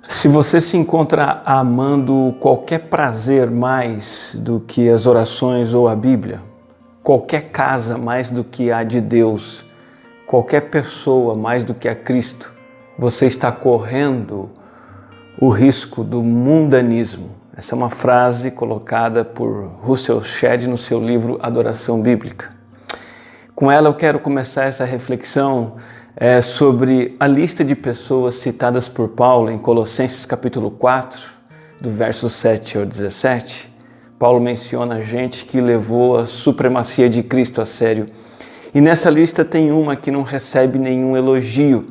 Se você se encontra amando qualquer prazer mais do que as orações ou a Bíblia, qualquer casa mais do que a de Deus, qualquer pessoa mais do que a Cristo, você está correndo o risco do mundanismo. Essa é uma frase colocada por Russell Shedd no seu livro Adoração Bíblica. Com ela eu quero começar essa reflexão sobre a lista de pessoas citadas por Paulo em Colossenses capítulo 4, do verso 7 ao 17. Paulo menciona gente que levou a supremacia de Cristo a sério. E nessa lista tem uma que não recebe nenhum elogio.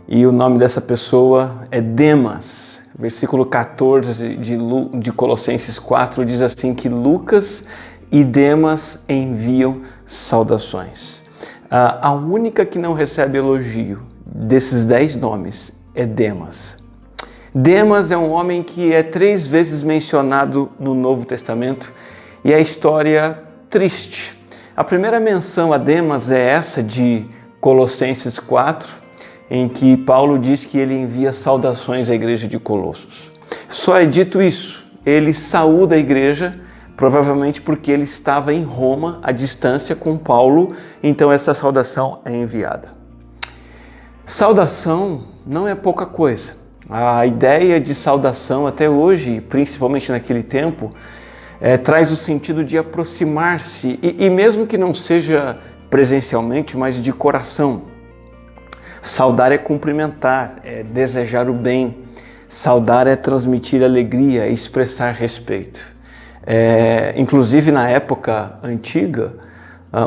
E o nome dessa pessoa é Demas. Versículo 14 de Colossenses 4 diz assim que Lucas e Demas enviam saudações. A única que não recebe elogio desses 10 nomes é Demas. Demas é um homem que é 3 vezes mencionado no Novo Testamento e a história triste. A primeira menção a Demas é essa de Colossenses 4, em que Paulo diz que ele envia saudações à igreja de Colossos. Só é dito isso, ele saúda a igreja, provavelmente porque ele estava em Roma, à distância com Paulo, então essa saudação é enviada. Saudação não é pouca coisa. A ideia de saudação até hoje, principalmente naquele tempo, traz o sentido de aproximar-se, e mesmo que não seja presencialmente, mas de coração. Saudar é cumprimentar, é desejar o bem. Saudar é transmitir alegria, é expressar respeito. Inclusive na época antiga,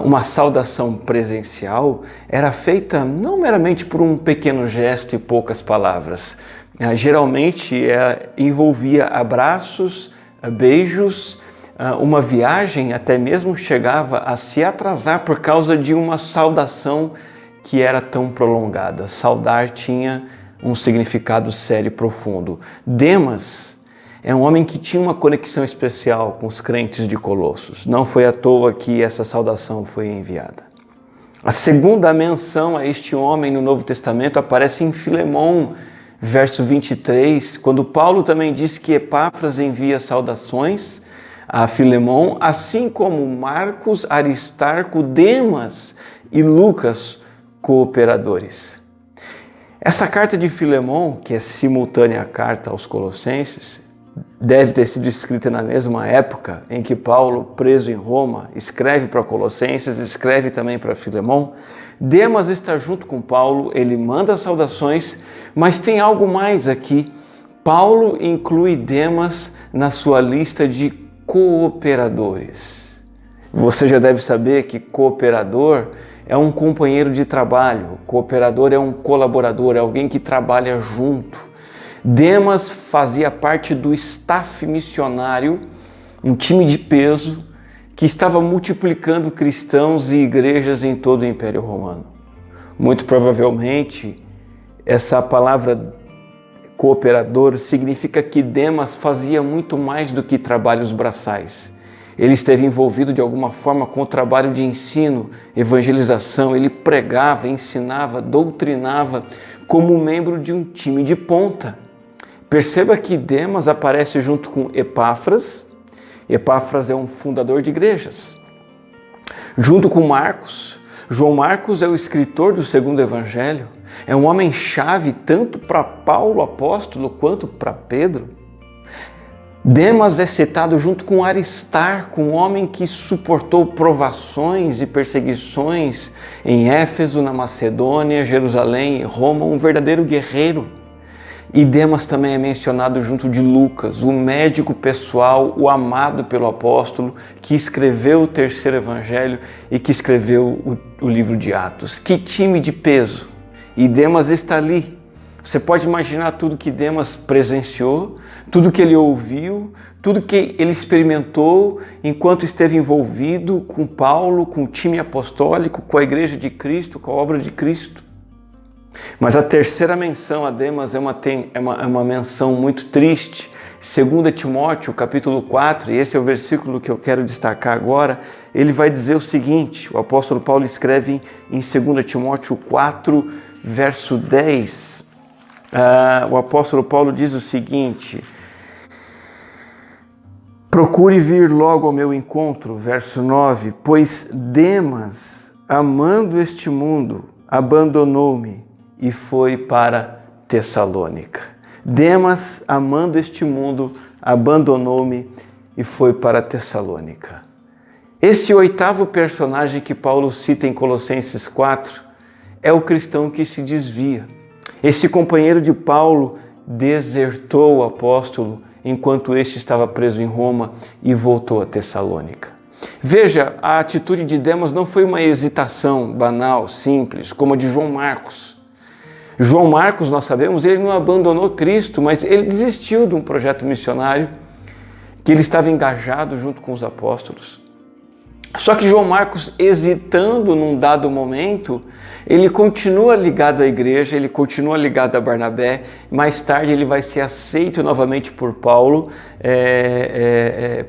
uma saudação presencial era feita não meramente por um pequeno gesto e poucas palavras. Geralmente envolvia abraços, beijos, uma viagem até mesmo chegava a se atrasar por causa de uma saudação que era tão prolongada. Saudar tinha um significado sério e profundo. Demas é um homem que tinha uma conexão especial com os crentes de Colossos. Não foi à toa que essa saudação foi enviada. A segunda menção a este homem no Novo Testamento aparece em Filemão, verso 23, quando Paulo também diz que Epáfras envia saudações a Filemão, assim como Marcos, Aristarco, Demas e Lucas, cooperadores. Essa carta de Filemão, que é simultânea à carta aos Colossenses, deve ter sido escrita na mesma época em que Paulo, preso em Roma, escreve para Colossenses, escreve também para Filemão. Demas está junto com Paulo, ele manda saudações, mas tem algo mais aqui. Paulo inclui Demas na sua lista de cooperadores. Você já deve saber que cooperador é um companheiro de trabalho, cooperador é um colaborador, é alguém que trabalha junto. Demas fazia parte do staff missionário, um time de peso que estava multiplicando cristãos e igrejas em todo o Império Romano. Muito provavelmente, essa palavra cooperador significa que Demas fazia muito mais do que trabalhos braçais. Ele esteve envolvido de alguma forma com o trabalho de ensino, evangelização, ele pregava, ensinava, doutrinava como membro de um time de ponta. Perceba que Demas aparece junto com Epáfras. Epáfras é um fundador de igrejas. Junto com Marcos. João Marcos é o escritor do segundo evangelho. É um homem-chave tanto para Paulo, apóstolo, quanto para Pedro. Demas é citado junto com Aristarco, um homem que suportou provações e perseguições em Éfeso, na Macedônia, Jerusalém e Roma, um verdadeiro guerreiro. E Demas também é mencionado junto de Lucas, o médico pessoal, o amado pelo apóstolo, que escreveu o terceiro evangelho e que escreveu o livro de Atos. Que time de peso! E Demas está ali. Você pode imaginar tudo que Demas presenciou, tudo que ele ouviu, tudo que ele experimentou enquanto esteve envolvido com Paulo, com o time apostólico, com a igreja de Cristo, com a obra de Cristo. Mas a terceira menção a Demas é uma menção muito triste. 2 Timóteo, capítulo 4, e esse é o versículo que eu quero destacar agora, ele vai dizer o seguinte, o apóstolo Paulo escreve em 2 Timóteo 4, verso 10, o apóstolo Paulo diz o seguinte: procure vir logo ao meu encontro, verso 9, pois Demas, amando este mundo, abandonou-me e foi para Tessalônica. Demas, amando este mundo, abandonou-me e foi para Tessalônica. Esse oitavo personagem que Paulo cita em Colossenses 4 é o cristão que se desvia. Esse companheiro de Paulo desertou o apóstolo enquanto este estava preso em Roma e voltou a Tessalônica. Veja, a atitude de Demas não foi uma hesitação banal, simples, como a de João Marcos. João Marcos, nós sabemos, ele não abandonou Cristo, mas ele desistiu de um projeto missionário que ele estava engajado junto com os apóstolos. Só que João Marcos, hesitando num dado momento, ele continua ligado à igreja, ele continua ligado a Barnabé. Mais tarde ele vai ser aceito novamente por Paulo.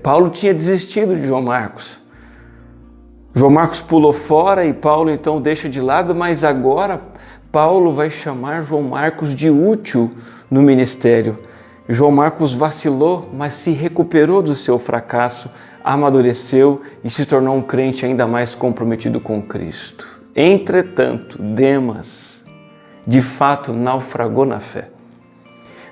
Paulo tinha desistido de João Marcos. João Marcos pulou fora e Paulo então deixa de lado, mas agora Paulo vai chamar João Marcos de útil no ministério. João Marcos vacilou, mas se recuperou do seu fracasso, amadureceu e se tornou um crente ainda mais comprometido com Cristo. Entretanto, Demas, de fato, naufragou na fé.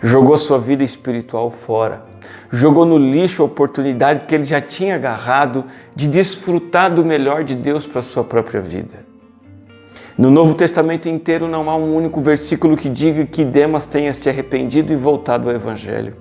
Jogou sua vida espiritual fora. Jogou no lixo a oportunidade que ele já tinha agarrado de desfrutar do melhor de Deus para a sua própria vida. No Novo Testamento inteiro não há um único versículo que diga que Demas tenha se arrependido e voltado ao Evangelho.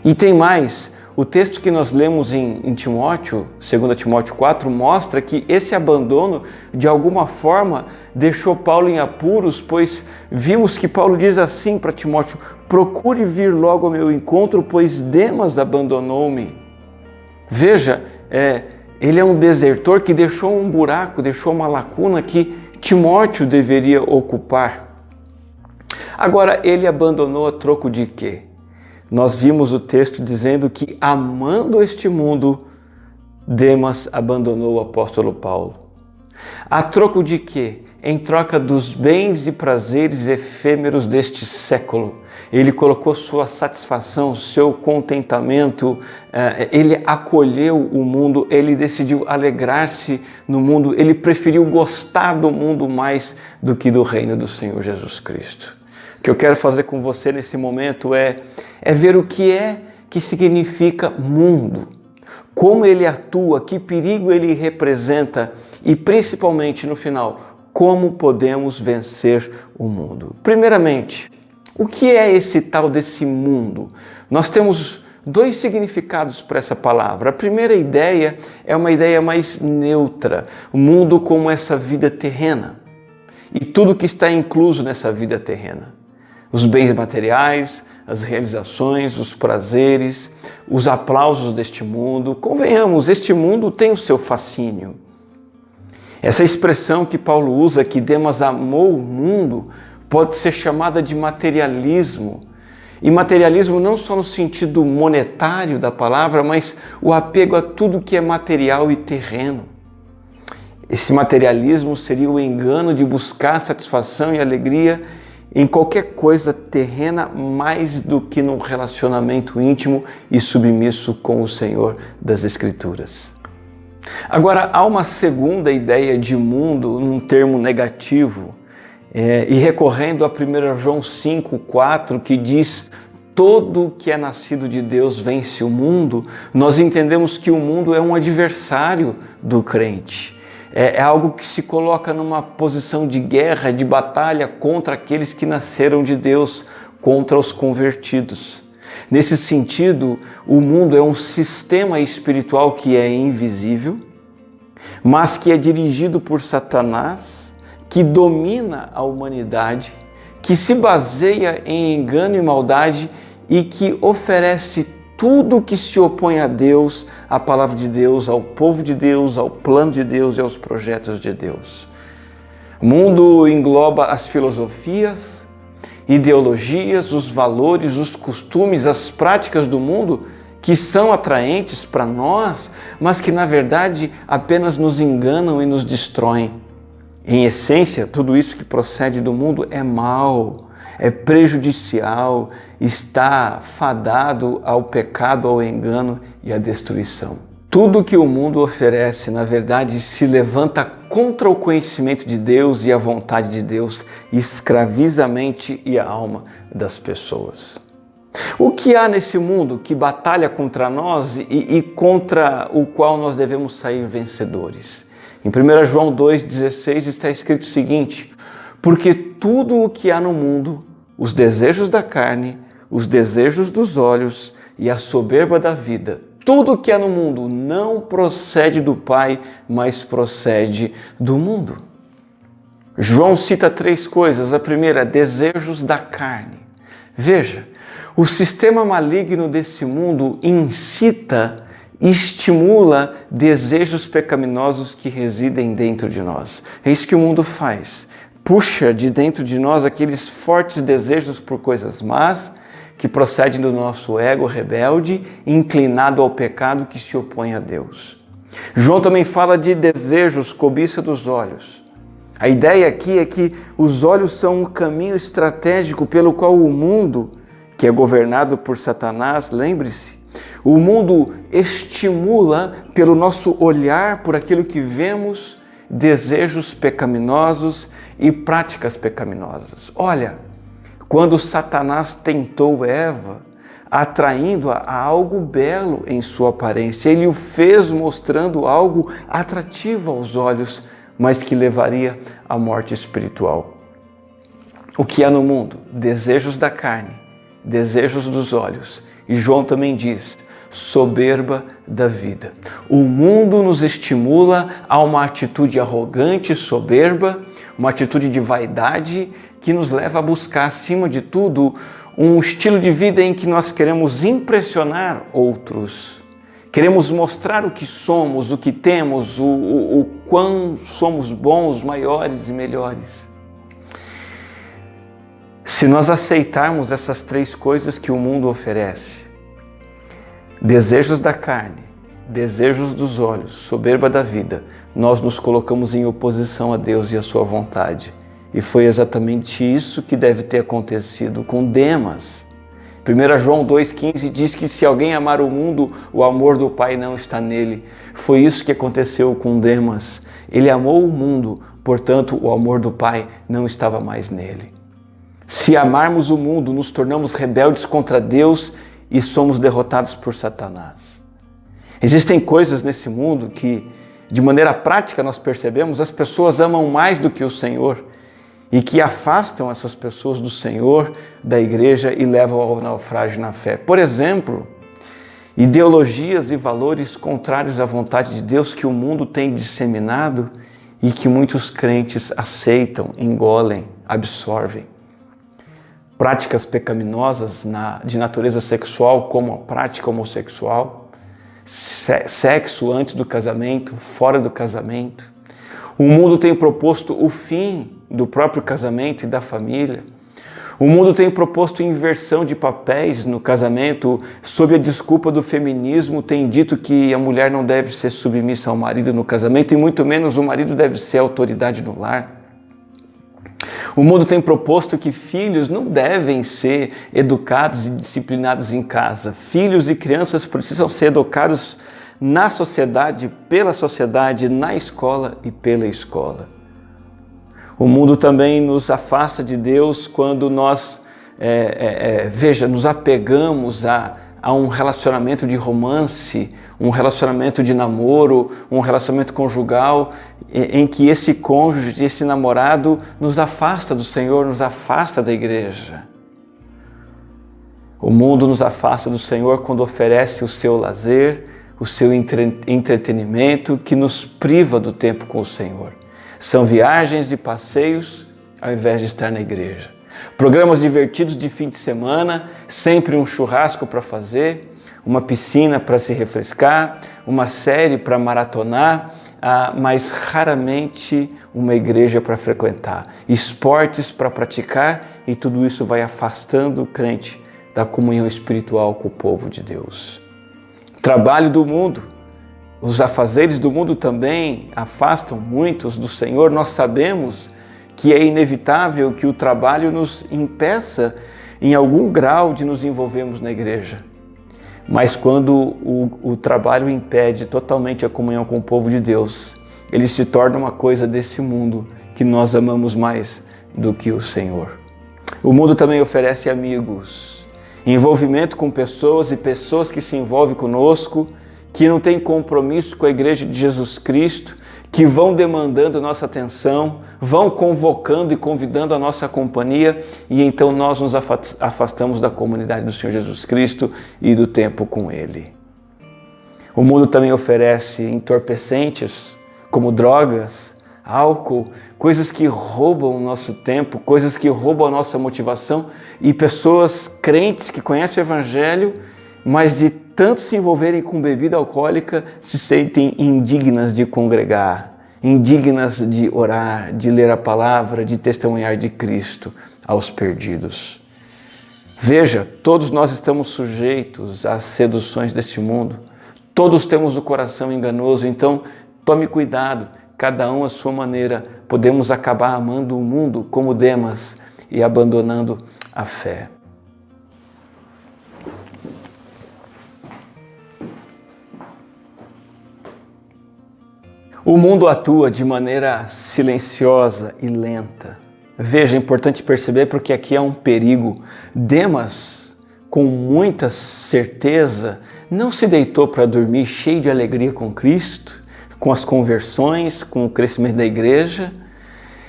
E tem mais, o texto que nós lemos em Timóteo, 2 Timóteo 4, mostra que esse abandono, de alguma forma, deixou Paulo em apuros, pois vimos que Paulo diz assim para Timóteo: procure vir logo ao meu encontro, pois Demas abandonou-me. Veja, ele é um desertor que deixou um buraco, deixou uma lacuna que Timóteo deveria ocupar. Agora, ele abandonou a troco de quê? Nós vimos o texto dizendo que, amando este mundo, Demas abandonou o apóstolo Paulo. A troco de quê? Em troca dos bens e prazeres efêmeros deste século. Ele colocou sua satisfação, seu contentamento, ele acolheu o mundo, ele decidiu alegrar-se no mundo, ele preferiu gostar do mundo mais do que do reino do Senhor Jesus Cristo. O que eu quero fazer com você nesse momento é ver o que significa mundo, como ele atua, que perigo ele representa e, principalmente no final, como podemos vencer o mundo. Primeiramente, o que é esse tal desse mundo? Nós temos dois significados para essa palavra. A primeira ideia é uma ideia mais neutra, o mundo como essa vida terrena e tudo que está incluso nessa vida terrena. Os bens materiais, as realizações, os prazeres, os aplausos deste mundo. Convenhamos, este mundo tem o seu fascínio. Essa expressão que Paulo usa, que Demas amou o mundo, pode ser chamada de materialismo. E materialismo não só no sentido monetário da palavra, mas o apego a tudo que é material e terreno. Esse materialismo seria o engano de buscar satisfação e alegria em qualquer coisa terrena mais do que num relacionamento íntimo e submisso com o Senhor das Escrituras. Agora, há uma segunda ideia de mundo num termo negativo, e recorrendo a 1 João 5,4, que diz: todo que é nascido de Deus vence o mundo, nós entendemos que o mundo é um adversário do crente. É algo que se coloca numa posição de guerra, de batalha contra aqueles que nasceram de Deus, contra os convertidos. Nesse sentido, o mundo é um sistema espiritual que é invisível, mas que é dirigido por Satanás, que domina a humanidade, que se baseia em engano e maldade e que oferece tudo que se opõe a Deus, à palavra de Deus, ao povo de Deus, ao plano de Deus e aos projetos de Deus. O mundo engloba as filosofias, ideologias, os valores, os costumes, as práticas do mundo que são atraentes para nós, mas que na verdade apenas nos enganam e nos destroem. Em essência, tudo isso que procede do mundo é mal, é prejudicial, está fadado ao pecado, ao engano e à destruição. Tudo que o mundo oferece, na verdade, se levanta contra o conhecimento de Deus e a vontade de Deus, e escraviza a mente e a alma das pessoas. O que há nesse mundo que batalha contra nós e contra o qual nós devemos sair vencedores? Em 1 João 2,16 está escrito o seguinte: porque tudo o que há no mundo, os desejos da carne, os desejos dos olhos e a soberba da vida, tudo o que há no mundo não procede do Pai, mas procede do mundo. João cita 3 coisas. A primeira, desejos da carne. Veja, o sistema maligno desse mundo incita, estimula desejos pecaminosos que residem dentro de nós. É isso que o mundo faz. Puxa de dentro de nós aqueles fortes desejos por coisas más que procedem do nosso ego rebelde, inclinado ao pecado que se opõe a Deus. João também fala de desejos, cobiça dos olhos. A ideia aqui é que os olhos são um caminho estratégico pelo qual o mundo, que é governado por Satanás, lembre-se, o mundo estimula pelo nosso olhar por aquilo que vemos, desejos pecaminosos e práticas pecaminosas. Olha, quando Satanás tentou Eva, atraindo-a a algo belo em sua aparência, ele o fez mostrando algo atrativo aos olhos, mas que levaria à morte espiritual. O que há no mundo? Desejos da carne, desejos dos olhos. E João também diz, soberba da vida. O mundo nos estimula a uma atitude arrogante, soberba, uma atitude de vaidade que nos leva a buscar, acima de tudo, um estilo de vida em que nós queremos impressionar outros. Queremos mostrar o que somos, o que temos, o quão somos bons, maiores e melhores. Se nós aceitarmos essas 3 coisas que o mundo oferece, desejos da carne, desejos dos olhos, soberba da vida, nós nos colocamos em oposição a Deus e a sua vontade. E foi exatamente isso que deve ter acontecido com Demas. 1 João 2,15 diz que se alguém amar o mundo, o amor do Pai não está nele. Foi isso que aconteceu com Demas. Ele amou o mundo, portanto o amor do Pai não estava mais nele. Se amarmos o mundo, nos tornamos rebeldes contra Deus e somos derrotados por Satanás. Existem coisas nesse mundo que, de maneira prática, nós percebemos, as pessoas amam mais do que o Senhor e que afastam essas pessoas do Senhor, da igreja e levam ao naufrágio na fé. Por exemplo, ideologias e valores contrários à vontade de Deus que o mundo tem disseminado e que muitos crentes aceitam, engolem, absorvem. Práticas pecaminosas de natureza sexual, como a prática homossexual, sexo antes do casamento, fora do casamento. O mundo tem proposto o fim do próprio casamento e da família. O mundo tem proposto inversão de papéis no casamento, sob a desculpa do feminismo, tem dito que a mulher não deve ser submissa ao marido no casamento e muito menos o marido deve ser a autoridade no lar. O mundo tem proposto que filhos não devem ser educados e disciplinados em casa. Filhos e crianças precisam ser educados na sociedade, pela sociedade, na escola e pela escola. O mundo também nos afasta de Deus quando nós, nos apegamos a um relacionamento de romance, um relacionamento de namoro, um relacionamento conjugal, em que esse cônjuge, esse namorado nos afasta do Senhor, nos afasta da igreja. O mundo nos afasta do Senhor quando oferece o seu lazer, o seu entretenimento, que nos priva do tempo com o Senhor. São viagens e passeios ao invés de estar na igreja. Programas divertidos de fim de semana, sempre um churrasco para fazer, uma piscina para se refrescar, uma série para maratonar, mas raramente uma igreja para frequentar. Esportes para praticar e tudo isso vai afastando o crente da comunhão espiritual com o povo de Deus. Trabalho do mundo, os afazeres do mundo também afastam muitos do Senhor. Nós sabemos que é inevitável que o trabalho nos impeça em algum grau de nos envolvermos na igreja. Mas quando o trabalho impede totalmente a comunhão com o povo de Deus, ele se torna uma coisa desse mundo que nós amamos mais do que o Senhor. O mundo também oferece amigos, envolvimento com pessoas e pessoas que se envolvem conosco, que não têm compromisso com a igreja de Jesus Cristo, que vão demandando nossa atenção, vão convocando e convidando a nossa companhia, e então nós nos afastamos da comunidade do Senhor Jesus Cristo e do tempo com Ele. O mundo também oferece entorpecentes, como drogas, álcool, coisas que roubam o nosso tempo, coisas que roubam a nossa motivação, e pessoas crentes que conhecem o Evangelho, mas de tanto se envolverem com bebida alcoólica, se sentem indignas de congregar, indignas de orar, de ler a palavra, de testemunhar de Cristo aos perdidos. Veja, todos nós estamos sujeitos às seduções deste mundo, todos temos o coração enganoso, então tome cuidado, cada um à sua maneira, podemos acabar amando o mundo como Demas e abandonando a fé. O mundo atua de maneira silenciosa e lenta. Veja, é importante perceber porque aqui há um perigo. Demas, com muita certeza, não se deitou para dormir cheio de alegria com Cristo, com as conversões, com o crescimento da igreja,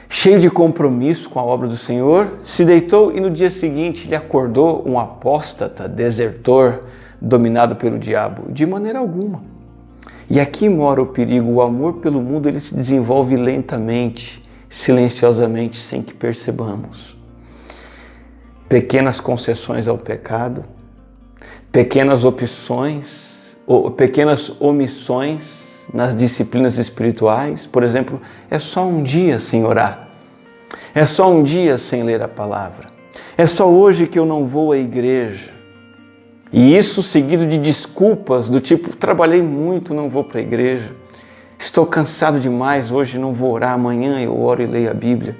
cheio de compromisso com a obra do Senhor, se deitou e no dia seguinte ele acordou um apóstata, desertor, dominado pelo diabo. De maneira alguma. E aqui mora o perigo, o amor pelo mundo ele se desenvolve lentamente, silenciosamente, sem que percebamos. Pequenas concessões ao pecado, pequenas opções, pequenas omissões nas disciplinas espirituais. Por exemplo, é só um dia sem orar, é só um dia sem ler a palavra, é só hoje que eu não vou à igreja. E isso seguido de desculpas do tipo, trabalhei muito, não vou para a igreja. Estou cansado demais, hoje não vou orar, amanhã eu oro e leio a Bíblia.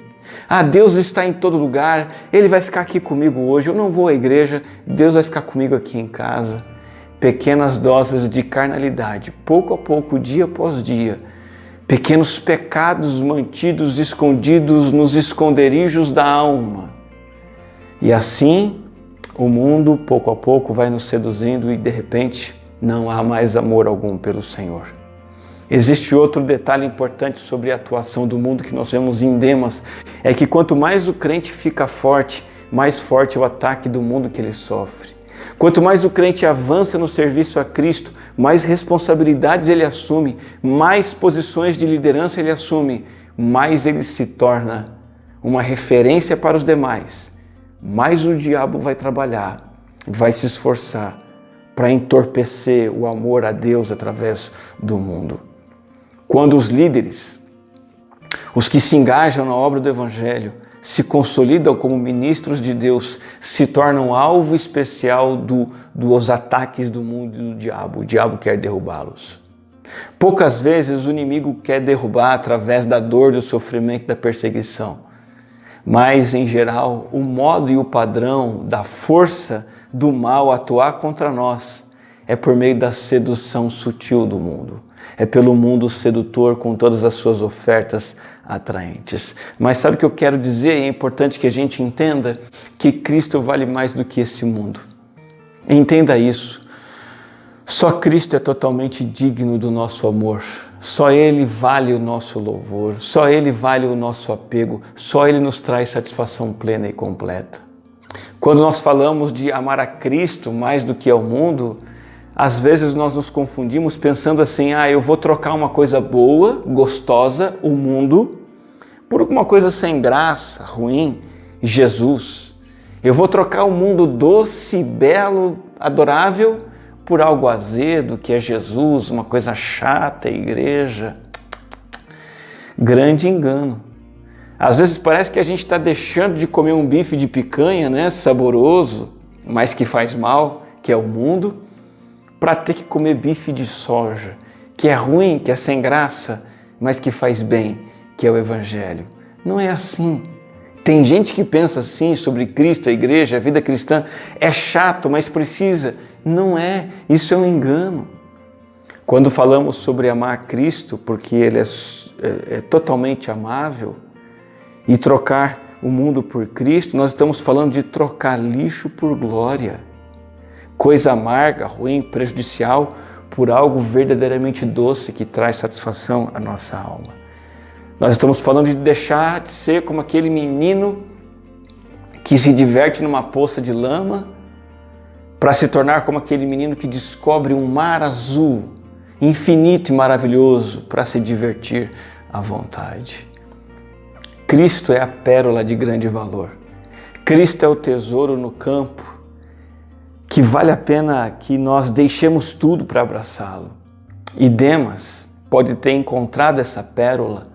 Deus está em todo lugar, Ele vai ficar aqui comigo hoje, eu não vou à igreja, Deus vai ficar comigo aqui em casa. Pequenas doses de carnalidade, pouco a pouco, dia após dia. Pequenos pecados mantidos, escondidos nos esconderijos da alma. E assim, o mundo, pouco a pouco, vai nos seduzindo e, de repente, não há mais amor algum pelo Senhor. Existe outro detalhe importante sobre a atuação do mundo que nós vemos em Demas, é que quanto mais o crente fica forte, mais forte é o ataque do mundo que ele sofre. Quanto mais o crente avança no serviço a Cristo, mais responsabilidades ele assume, mais posições de liderança ele assume, mais ele se torna uma referência para os demais. Mais o diabo vai trabalhar, vai se esforçar para entorpecer o amor a Deus através do mundo. Quando os líderes, os que se engajam na obra do Evangelho, se consolidam como ministros de Deus, se tornam alvo especial dos ataques do mundo e do diabo. O diabo quer derrubá-los. Poucas vezes o inimigo quer derrubar através da dor, do sofrimento, da perseguição. Mas, em geral, o modo e o padrão da força do mal atuar contra nós é por meio da sedução sutil do mundo. É pelo mundo sedutor com todas as suas ofertas atraentes. Mas sabe o que eu quero dizer? É importante que a gente entenda que Cristo vale mais do que esse mundo. Entenda isso. Só Cristo é totalmente digno do nosso amor. Só Ele vale o nosso louvor, só Ele vale o nosso apego, só Ele nos traz satisfação plena e completa. Quando nós falamos de amar a Cristo mais do que ao mundo, às vezes nós nos confundimos pensando assim, eu vou trocar uma coisa boa, gostosa, o mundo, por alguma coisa sem graça, ruim, Jesus. Eu vou trocar o mundo doce, belo, adorável, por algo azedo, que é Jesus, uma coisa chata, a igreja. Grande engano. Às vezes parece que a gente está deixando de comer um bife de picanha, né, saboroso, mas que faz mal, que é o mundo, para ter que comer bife de soja, que é ruim, que é sem graça, mas que faz bem, que é o Evangelho. Não é assim. Tem gente que pensa assim sobre Cristo, a igreja, a vida cristã. É chato, mas precisa. Não é. Isso é um engano. Quando falamos sobre amar Cristo, porque Ele é totalmente amável, e trocar o mundo por Cristo, nós estamos falando de trocar lixo por glória. Coisa amarga, ruim, prejudicial, por algo verdadeiramente doce que traz satisfação à nossa alma. Nós estamos falando de deixar de ser como aquele menino que se diverte numa poça de lama para se tornar como aquele menino que descobre um mar azul, infinito e maravilhoso, para se divertir à vontade. Cristo é a pérola de grande valor. Cristo é o tesouro no campo que vale a pena que nós deixemos tudo para abraçá-lo. E Demas pode ter encontrado essa pérola,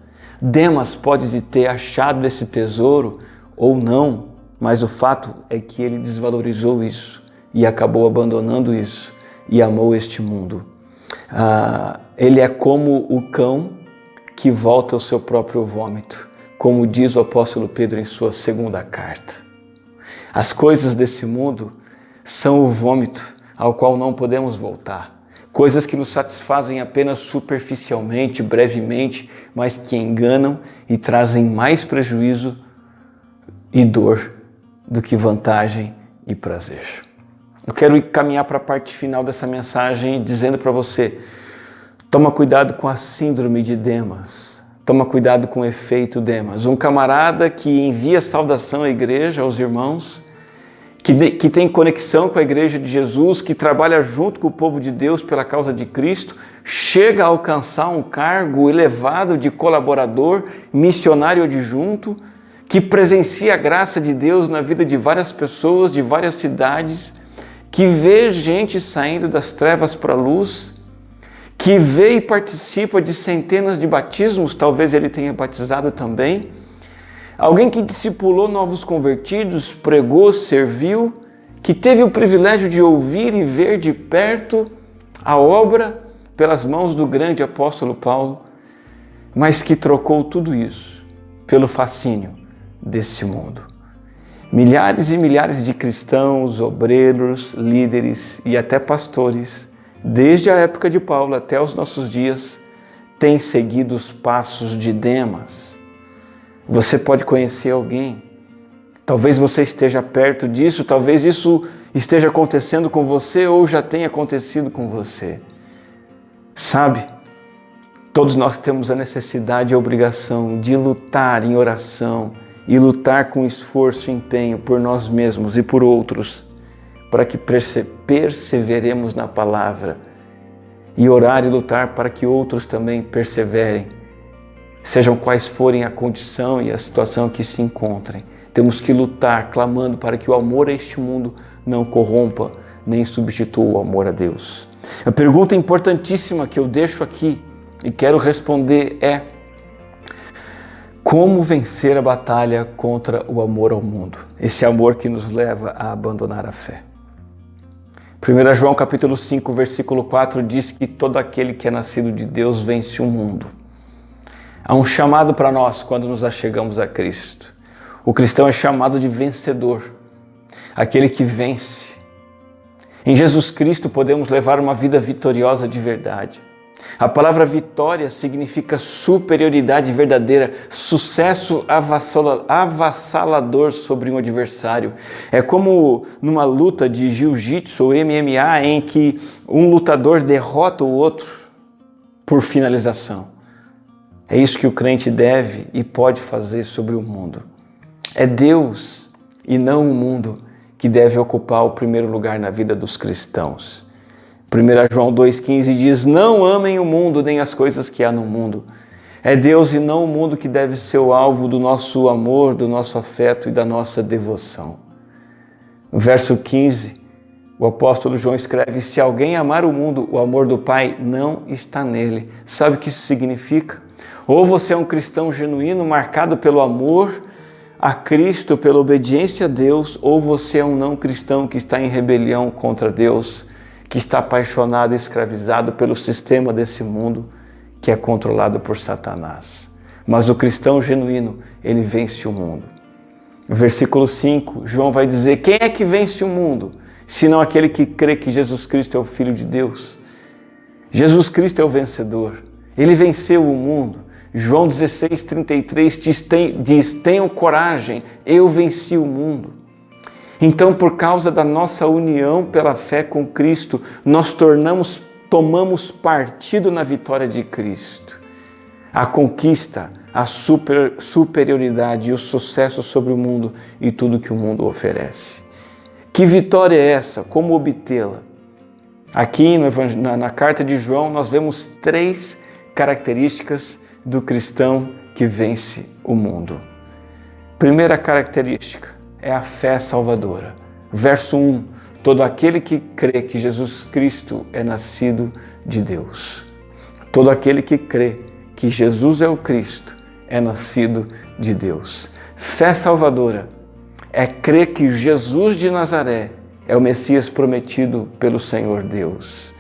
Demas pode ter achado esse tesouro ou não, mas o fato é que ele desvalorizou isso e acabou abandonando isso e amou este mundo. Ele é como o cão que volta ao seu próprio vômito, como diz o apóstolo Pedro em sua segunda carta. As coisas desse mundo são o vômito ao qual não podemos voltar. Coisas que nos satisfazem apenas superficialmente, brevemente, mas que enganam e trazem mais prejuízo e dor do que vantagem e prazer. Eu quero caminhar para a parte final dessa mensagem dizendo para você: toma cuidado com a síndrome de Demas. Toma cuidado com o efeito Demas. Um camarada que envia saudação à igreja, aos irmãos, que tem conexão com a igreja de Jesus, que trabalha junto com o povo de Deus pela causa de Cristo, chega a alcançar um cargo elevado de colaborador, missionário adjunto, que presencia a graça de Deus na vida de várias pessoas, de várias cidades, que vê gente saindo das trevas para a luz, que vê e participa de centenas de batismos, talvez ele tenha batizado também. Alguém que discipulou novos convertidos, pregou, serviu, que teve o privilégio de ouvir e ver de perto a obra pelas mãos do grande apóstolo Paulo, mas que trocou tudo isso pelo fascínio desse mundo. Milhares e milhares de cristãos, obreiros, líderes e até pastores, desde a época de Paulo até os nossos dias, têm seguido os passos de Demas. Você pode conhecer alguém, talvez você esteja perto disso, talvez isso esteja acontecendo com você ou já tenha acontecido com você. Sabe, todos nós temos a necessidade e a obrigação de lutar em oração e lutar com esforço e empenho por nós mesmos e por outros, para que perseveremos na palavra e orar e lutar para que outros também perseverem. Sejam quais forem a condição e a situação que se encontrem, temos que lutar, clamando para que o amor a este mundo não corrompa, nem substitua o amor a Deus. A pergunta importantíssima que eu deixo aqui e quero responder é: como vencer a batalha contra o amor ao mundo? Esse amor que nos leva a abandonar a fé. 1 João capítulo 5, versículo 4 diz que todo aquele que é nascido de Deus vence o mundo. Há um chamado para nós quando nos achegamos a Cristo. O cristão é chamado de vencedor, aquele que vence. Em Jesus Cristo podemos levar uma vida vitoriosa de verdade. A palavra vitória significa superioridade verdadeira, sucesso avassalador sobre um adversário. É como numa luta de jiu-jitsu ou MMA em que um lutador derrota o outro por finalização. É isso que o crente deve e pode fazer sobre o mundo. É Deus e não o mundo que deve ocupar o primeiro lugar na vida dos cristãos. 1 João 2,15 diz: não amem o mundo nem as coisas que há no mundo. É Deus e não o mundo que deve ser o alvo do nosso amor, do nosso afeto e da nossa devoção. No verso 15, o apóstolo João escreve: se alguém amar o mundo, o amor do Pai não está nele. Sabe o que isso significa? Ou você é um cristão genuíno, marcado pelo amor a Cristo, pela obediência a Deus, ou você é um não cristão que está em rebelião contra Deus, que está apaixonado e escravizado pelo sistema desse mundo que é controlado por Satanás. Mas o cristão genuíno, ele vence o mundo. No versículo 5, João vai dizer: quem é que vence o mundo, senão aquele que crê que Jesus Cristo é o Filho de Deus? Jesus Cristo é o vencedor. Ele venceu o mundo. João 16:33 diz: tenham coragem, eu venci o mundo. Então, por causa da nossa união pela fé com Cristo, nós tomamos partido na vitória de Cristo. A conquista, a superioridade e o sucesso sobre o mundo e tudo que o mundo oferece. Que vitória é essa? Como obtê-la? Aqui na carta de João nós vemos 3 características do cristão que vence o mundo. Primeira característica é a fé salvadora. Verso 1, todo aquele que crê que Jesus Cristo é nascido de Deus. Todo aquele que crê que Jesus é o Cristo é nascido de Deus. Fé salvadora é crer que Jesus de Nazaré é o Messias prometido pelo Senhor Deus.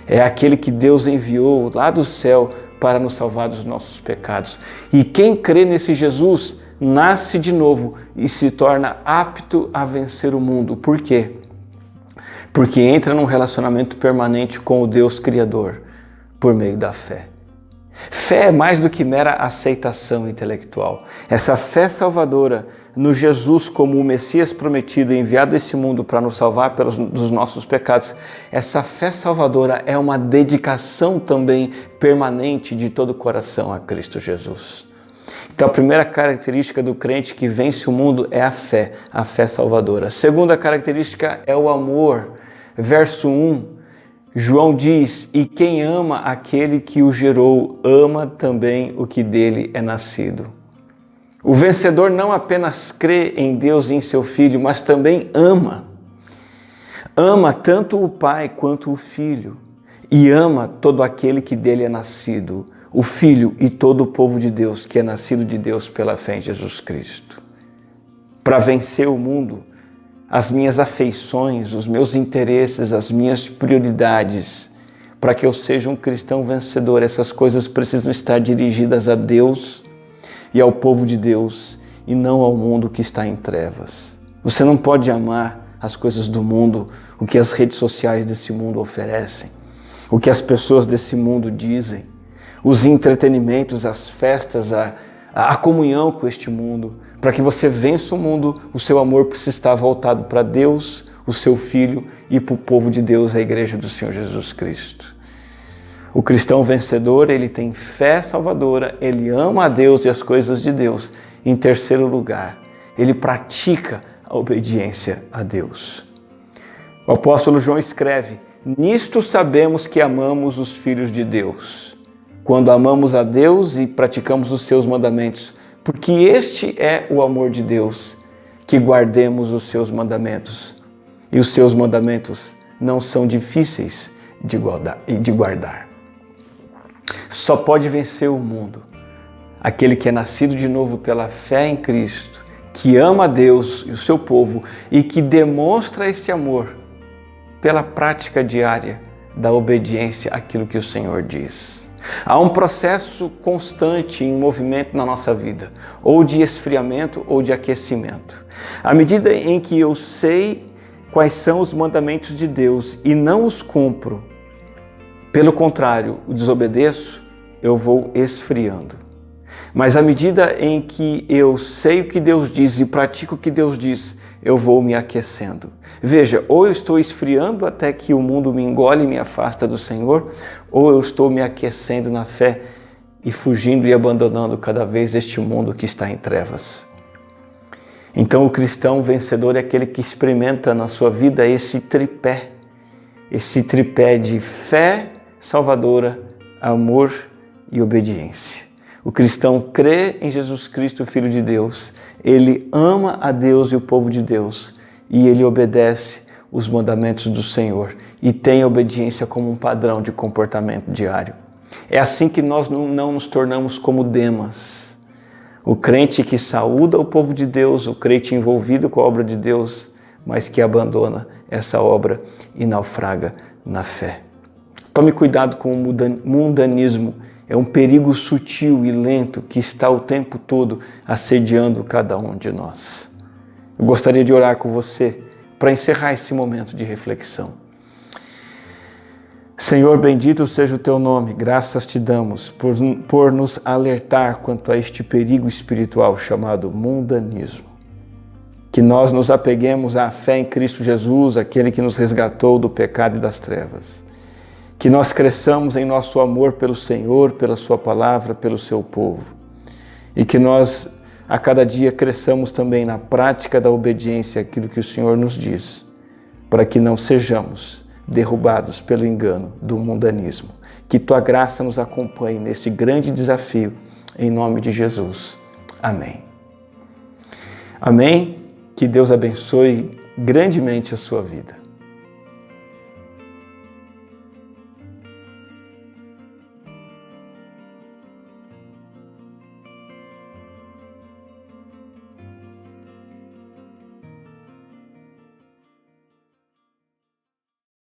É aquele que Deus enviou lá do céu para nos salvar dos nossos pecados. E quem crê nesse Jesus nasce de novo e se torna apto a vencer o mundo. Por quê? Porque entra num relacionamento permanente com o Deus Criador por meio da fé. Fé é mais do que mera aceitação intelectual. Essa fé salvadora no Jesus como o Messias prometido e enviado a esse mundo para nos salvar dos nossos pecados, essa fé salvadora é uma dedicação também permanente de todo o coração a Cristo Jesus. Então a primeira característica do crente que vence o mundo é a fé salvadora. A segunda característica é o amor. Verso 1. João diz: e quem ama aquele que o gerou, ama também o que dele é nascido. O vencedor não apenas crê em Deus e em seu Filho, mas também ama. Ama tanto o Pai quanto o Filho. E ama todo aquele que dele é nascido, o Filho e todo o povo de Deus, que é nascido de Deus pela fé em Jesus Cristo. Para vencer o mundo, as minhas afeições, os meus interesses, as minhas prioridades, para que eu seja um cristão vencedor, essas coisas precisam estar dirigidas a Deus e ao povo de Deus e não ao mundo que está em trevas. Você não pode amar as coisas do mundo, o que as redes sociais desse mundo oferecem, o que as pessoas desse mundo dizem, os entretenimentos, as festas, a comunhão com este mundo. Para que você vença o mundo, o seu amor precisa estar voltado para Deus, o seu Filho e para o povo de Deus, a igreja do Senhor Jesus Cristo. O cristão vencedor, ele tem fé salvadora, ele ama a Deus e as coisas de Deus. Em terceiro lugar, ele pratica a obediência a Deus. O apóstolo João escreve: nisto sabemos que amamos os filhos de Deus, quando amamos a Deus e praticamos os seus mandamentos. Porque este é o amor de Deus, que guardemos os seus mandamentos. E os seus mandamentos não são difíceis de guardar. Só pode vencer o mundo aquele que é nascido de novo pela fé em Cristo, que ama a Deus e o seu povo e que demonstra esse amor pela prática diária da obediência àquilo que o Senhor diz. Há um processo constante em movimento na nossa vida, ou de esfriamento ou de aquecimento. À medida em que eu sei quais são os mandamentos de Deus e não os cumpro, pelo contrário, o desobedeço, eu vou esfriando. Mas à medida em que eu sei o que Deus diz e pratico o que Deus diz, eu vou me aquecendo. Veja, ou eu estou esfriando até que o mundo me engole e me afasta do Senhor, ou eu estou me aquecendo na fé e fugindo e abandonando cada vez este mundo que está em trevas. Então o cristão vencedor é aquele que experimenta na sua vida esse tripé de fé salvadora, amor e obediência. O cristão crê em Jesus Cristo, Filho de Deus, ele ama a Deus e o povo de Deus e ele obedece os mandamentos do Senhor e tem a obediência como um padrão de comportamento diário. É assim que nós não nos tornamos como Demas, o crente que saúda o povo de Deus, o crente envolvido com a obra de Deus, mas que abandona essa obra e naufraga na fé. Tome cuidado com o mundanismo É um perigo sutil e lento que está o tempo todo assediando cada um de nós. Eu gostaria de orar com você para encerrar esse momento de reflexão. Senhor, bendito seja o teu nome, graças te damos por nos alertar quanto a este perigo espiritual chamado mundanismo. Que nós nos apeguemos à fé em Cristo Jesus, aquele que nos resgatou do pecado e das trevas. Que nós cresçamos em nosso amor pelo Senhor, pela sua palavra, pelo seu povo. E que nós, a cada dia, cresçamos também na prática da obediência àquilo que o Senhor nos diz, para que não sejamos derrubados pelo engano do mundanismo. Que tua graça nos acompanhe nesse grande desafio, em nome de Jesus. Amém. Amém. Que Deus abençoe grandemente a sua vida.